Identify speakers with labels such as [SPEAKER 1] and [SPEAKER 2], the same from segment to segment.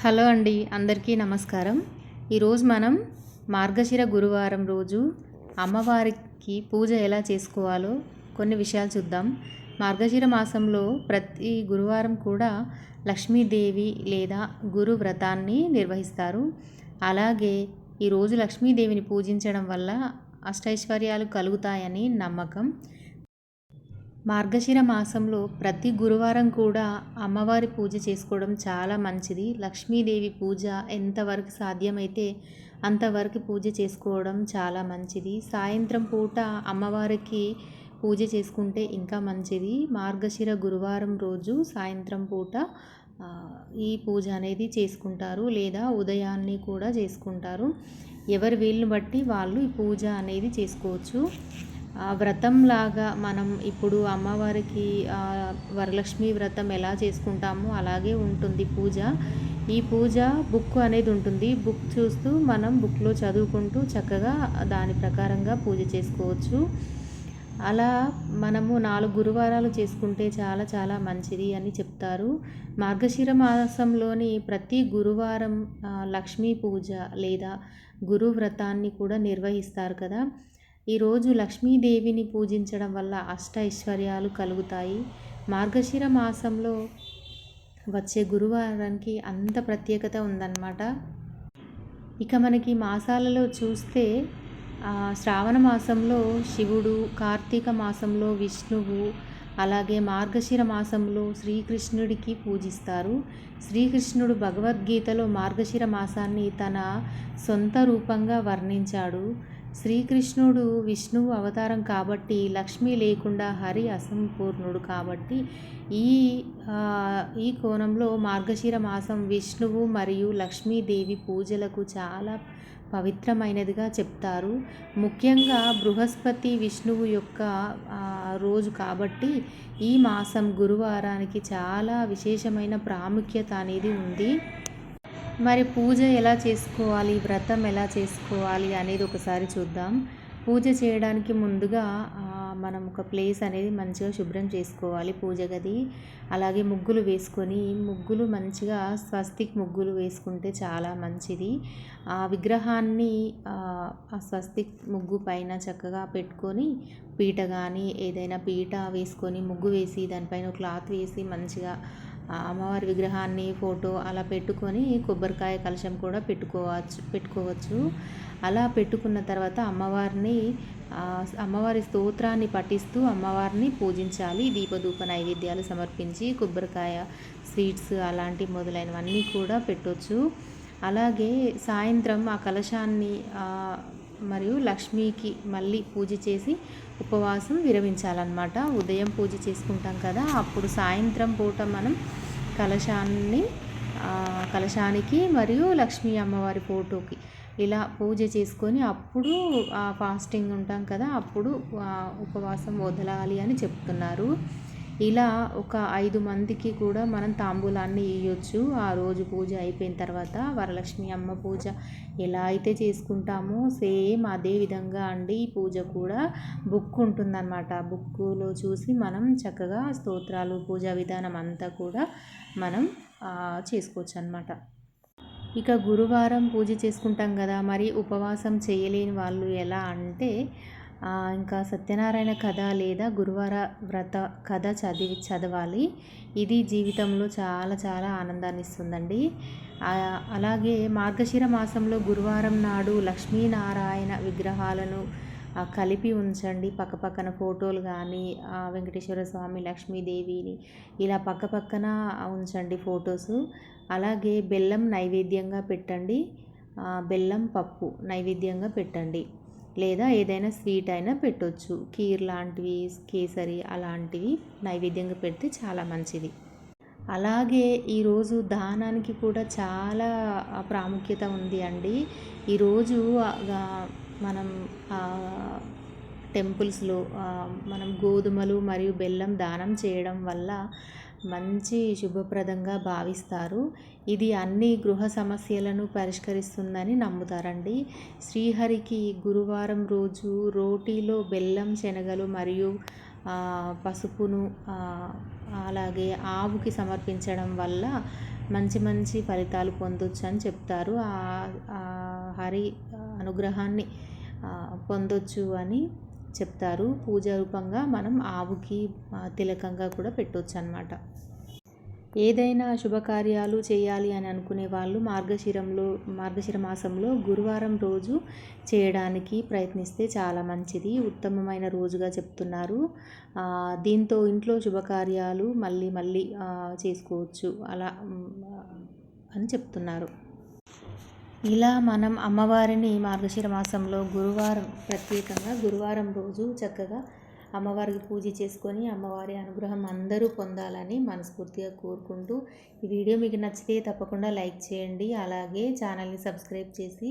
[SPEAKER 1] Hello అండి, అందరికీ నమస్కారం. ఈరోజు మనం మార్గశిర గురువారం రోజు అమ్మవారికి పూజ ఎలా చేసుకోవాలో కొన్ని విషయాలు చూద్దాం. మార్గశిర మాసంలో ప్రతి గురువారం కూడా లక్ష్మీదేవి లేదా గురు వ్రతాన్ని నిర్వహిస్తారు. అలాగే ఈరోజు లక్ష్మీదేవిని పూజించడం వల్ల అష్టైశ్వర్యాలు కలుగుతాయని నమ్మకం. మార్గశిర మాసంలో ప్రతి గురువారం కూడా అమ్మవారి పూజ చేసుకోవడం చాలా మంచిది. లక్ష్మీదేవి పూజ ఎంతవరకు సాధ్యమైతే అంతవరకు పూజ చేసుకోవడం చాలా మంచిది. సాయంత్రం పూట అమ్మవారికి పూజ చేసుకుంటే ఇంకా మంచిది. మార్గశిర గురువారం రోజు సాయంత్రం పూట ఈ పూజ అనేది చేసుకుంటారు, లేదా ఉదయాన్నే కూడా చేసుకుంటారు. ఎవరి వీలుని బట్టి వాళ్ళు ఈ పూజ అనేది చేసుకోవచ్చు. వ్రతంలాగా మనం ఇప్పుడు అమ్మవారికి వరలక్ష్మి వ్రతం ఎలా చేసుకుంటామో అలాగే ఉంటుంది పూజ. ఈ పూజ బుక్ అనేది ఉంటుంది. బుక్ చూస్తూ మనం బుక్లో చదువుకుంటూ చక్కగా దాని ప్రకారంగా పూజ చేసుకోవచ్చు. అలా మనము 4 గురువారాలు చేసుకుంటే చాలా చాలా మంచిది అని చెప్తారు. మార్గశిర మాసంలోని ప్రతి గురువారం లక్ష్మీ పూజ లేదా గురు వ్రతాన్ని కూడా నిర్వహిస్తారు కదా. ఈరోజు లక్ష్మీదేవిని పూజించడం వల్ల అష్టైశ్వర్యాలు కలుగుతాయి. మార్గశిర మాసంలో వచ్చే గురువారానికి అంత ప్రత్యేకత ఉందన్నమాట. ఇక మనకి మాసాలలో చూస్తే శ్రావణ మాసంలో శివుడు, కార్తీక మాసంలో విష్ణువు, అలాగే మార్గశిర మాసంలో శ్రీకృష్ణుడికి పూజిస్తారు. శ్రీకృష్ణుడు భగవద్గీతలో మార్గశిర మాసాన్ని తన సొంత రూపంగా వర్ణించాడు. శ్రీకృష్ణుడు విష్ణువు అవతారం కాబట్టి లక్ష్మి లేకుండా హరి అసంపూర్ణుడు కాబట్టి ఈ కోణంలో మార్గశిర మాసం విష్ణువు మరియు లక్ష్మీదేవి పూజలకు చాలా పవిత్రమైనదిగా చెప్తారు. ముఖ్యంగా బృహస్పతి విష్ణువు యొక్క రోజు కాబట్టి ఈ మాసం గురువారానికి చాలా విశేషమైన ప్రాముఖ్యత అనేది ఉంది. మరి పూజ ఎలా చేసుకోవాలి, వ్రతం ఎలా చేసుకోవాలి అనేది ఒకసారి చూద్దాం. పూజ చేయడానికి ముందుగా మనం ఒక ప్లేస్ అనేది మంచిగా శుభ్రం చేసుకోవాలి, పూజ గది. అలాగే ముగ్గులు వేసుకొని, ముగ్గులు మంచిగా స్వస్తిక్ ముగ్గులు వేసుకుంటే చాలా మంచిది. ఆ విగ్రహాన్ని ఆ స్వస్తిక్ ముగ్గు పైన చక్కగా పెట్టుకొని, పీట కానీ ఏదైనా పీట వేసుకొని ముగ్గు వేసి దానిపైన క్లాత్ వేసి మంచిగా అమ్మవారి విగ్రహాన్ని ఫోటో అలా పెట్టుకొని కొబ్బరికాయ కలశం కూడా పెట్టుకోవచ్చు. అలా పెట్టుకున్న తర్వాత అమ్మవారి స్తోత్రాన్ని పఠిస్తూ అమ్మవారిని పూజించాలి. దీపధూప నైవేద్యాలు సమర్పించి కొబ్బరికాయ, స్వీట్స్ అలాంటి మొదలైనవన్నీ కూడా పెట్టవచ్చు. అలాగే సాయంత్రం ఆ కలశాన్ని మరియు లక్ష్మీకి మళ్ళీ పూజ చేసి ఉపవాసం విరమించాలన్నమాట. ఉదయం పూజ చేసుకుంటాం కదా, అప్పుడు సాయంత్రం పూట మనం కలశానికి మరియు లక్ష్మీ అమ్మవారి ఫోటోకి ఇలా పూజ చేసుకొని అప్పుడు ఫాస్టింగ్ ఉంటాం కదా, అప్పుడు ఉపవాసం వదలాలి అని చెప్తున్నారు. ఇలా ఒక 5 మందికి కూడా మనం తాంబూలాన్ని ఇవ్వచ్చు. ఆ రోజు పూజ అయిపోయిన తర్వాత వరలక్ష్మి అమ్మ పూజ ఎలా అయితే చేసుకుంటామో సేమ్ అదే విధంగా అండి ఈ పూజ కూడా బుక్ ఉంటుందన్నమాట. బుక్కులో చూసి మనం చక్కగా స్తోత్రాలు, పూజా విధానం అంతా కూడా మనం చేసుకోవచ్చు అన్నమాట. ఇక గురువారం పూజ చేసుకుంటాం కదా, మరి ఉపవాసం చేయలేని వాళ్ళు ఎలా అంటే ఇంకా సత్యనారాయణ కథ లేదా గురువార వ్రత కథ చదవాలి. ఇది జీవితంలో చాలా చాలా ఆనందాన్ని ఇస్తుందండి. అలాగే మార్గశిర మాసంలో గురువారం నాడు లక్ష్మీనారాయణ విగ్రహాలను కలిపి ఉంచండి. పక్కపక్కన ఫోటోలు కానీ వెంకటేశ్వర స్వామి, లక్ష్మీదేవిని ఇలా పక్కపక్కన ఉంచండి ఫొటోస్. అలాగే బెల్లం నైవేద్యంగా పెట్టండి. బెల్లం పప్పు నైవేద్యంగా పెట్టండి, లేదా ఏదైనా స్వీట్ అయినా పెట్టవచ్చు. కీర్ లాంటివి, కేసరి అలాంటివి నైవేద్యంగా పెడితే చాలా మంచిది. అలాగే ఈరోజు దానానికి కూడా చాలా ప్రాముఖ్యత ఉంది అండి. ఈరోజు మనం టెంపుల్స్లో మనం గోధుమలు మరియు బెల్లం దానం చేయడం వల్ల మంచి శుభప్రదంగా భావిస్తారు. ఇది అన్ని గృహ సమస్యలను పరిష్కరిస్తుందని నమ్ముతారండి. శ్రీహరికి గురువారం రోజు రోటీలో బెల్లం, శనగలు మరియు పసుపును అలాగే ఆవుకి సమర్పించడం వల్ల మంచి మంచి ఫలితాలు పొందొచ్చు అని చెప్తారు. హరి అనుగ్రహాన్ని పొందొచ్చు అని చెప్తారు. పూజ రూపంగా మనం ఆవుకి తిలకంగా కూడా పెట్టొచ్చు అన్నమాట. ఏదైనా శుభకార్యాలు చేయాలి అని అనుకునే వాళ్ళు మార్గశిర మాసంలో గురువారం రోజు చేయడానికి ప్రయత్నిస్తే చాలా మంచిది, ఉత్తమమైన రోజుగా చెప్తున్నారు. దీంతో ఇంట్లో శుభకార్యాలు మళ్ళీ మళ్ళీ చేసుకోవచ్చు అలా అని చెప్తున్నారు. ఇలా మనం అమ్మవారిని మార్గశిర మాసంలో ప్రత్యేకంగా గురువారం రోజు చక్కగా అమ్మవారికి పూజ చేసుకొని అమ్మవారి అనుగ్రహం అందరూ పొందాలని మనస్ఫూర్తిగా కోరుకుంటూ, ఈ వీడియో మీకు నచ్చితే తప్పకుండా లైక్ చేయండి. అలాగే ఛానల్ని సబ్స్క్రైబ్ చేసి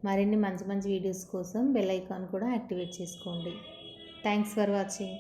[SPEAKER 1] మరిన్ని మంచి మంచి వీడియోస్ కోసం బెల్ ఐకాన్ కూడా యాక్టివేట్ చేసుకోండి. Thanks for watching.